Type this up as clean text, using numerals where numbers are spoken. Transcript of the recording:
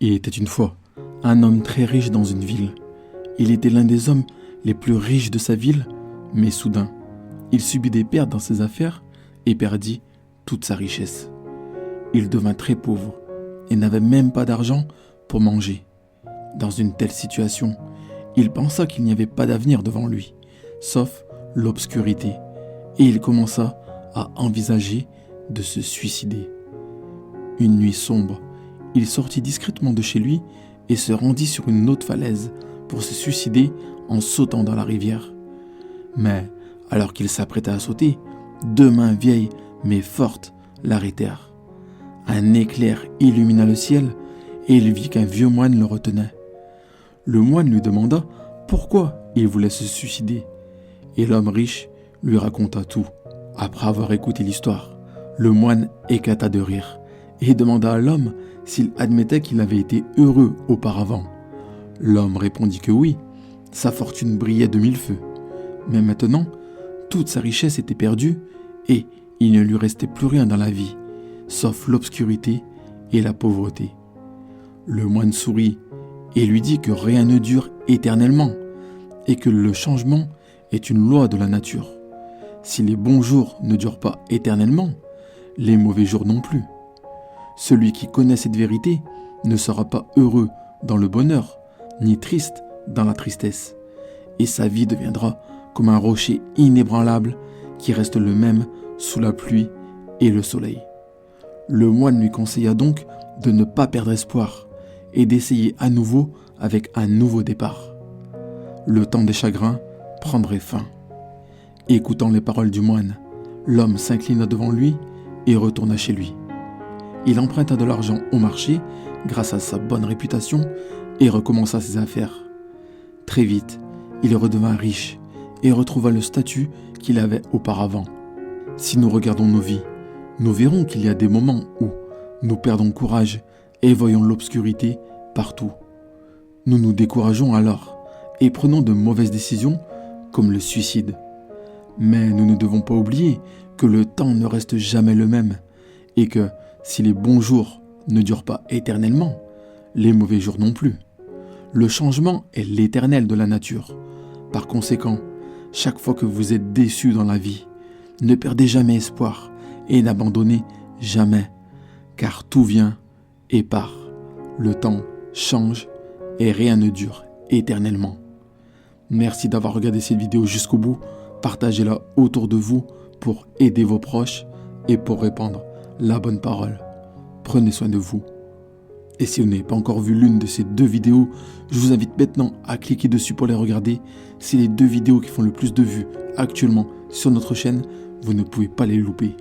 Il était une fois un homme très riche dans une ville. Il était l'un des hommes les plus riches de sa ville, mais soudain, il subit des pertes dans ses affaires et perdit toute sa richesse. Il devint très pauvre et n'avait même pas d'argent pour manger. Dans une telle situation, il pensa qu'il n'y avait pas d'avenir devant lui, sauf l'obscurité, et il commença à envisager de se suicider. Une nuit sombre, il sortit discrètement de chez lui et se rendit sur une autre falaise pour se suicider en sautant dans la rivière. Mais, alors qu'il s'apprêtait à sauter, deux mains vieilles mais fortes l'arrêtèrent. Un éclair illumina le ciel et il vit qu'un vieux moine le retenait. Le moine lui demanda pourquoi il voulait se suicider et l'homme riche lui raconta tout. Après avoir écouté l'histoire, le moine éclata de rire et demanda à l'homme s'il admettait qu'il avait été heureux auparavant. L'homme répondit que oui, sa fortune brillait de mille feux. Mais maintenant, toute sa richesse était perdue et il ne lui restait plus rien dans la vie, sauf l'obscurité et la pauvreté. Le moine sourit et lui dit que rien ne dure éternellement et que le changement est une loi de la nature. Si les bons jours ne durent pas éternellement, les mauvais jours non plus. Celui qui connaît cette vérité ne sera pas heureux dans le bonheur, ni triste dans la tristesse. Et sa vie deviendra comme un rocher inébranlable qui reste le même sous la pluie et le soleil. Le moine lui conseilla donc de ne pas perdre espoir et d'essayer à nouveau avec un nouveau départ. Le temps des chagrins prendrait fin. Écoutant les paroles du moine, l'homme s'inclina devant lui et retourna chez lui. Il emprunta de l'argent au marché grâce à sa bonne réputation et recommença ses affaires. Très vite, il redevint riche et retrouva le statut qu'il avait auparavant. Si nous regardons nos vies, nous verrons qu'il y a des moments où nous perdons courage et voyons l'obscurité partout. Nous nous décourageons alors et prenons de mauvaises décisions comme le suicide. Mais nous ne devons pas oublier que le temps ne reste jamais le même et que si les bons jours ne durent pas éternellement, les mauvais jours non plus. Le changement est l'éternel de la nature. Par conséquent, chaque fois que vous êtes déçu dans la vie, ne perdez jamais espoir et n'abandonnez jamais, car tout vient et part. Le temps change et rien ne dure éternellement. Merci d'avoir regardé cette vidéo jusqu'au bout. Partagez-la autour de vous pour aider vos proches et pour répandre la bonne parole. Prenez soin de vous. Et si vous n'avez pas encore vu l'une de ces deux vidéos, je vous invite maintenant à cliquer dessus pour les regarder. C'est les deux vidéos qui font le plus de vues actuellement sur notre chaîne. Vous ne pouvez pas les louper.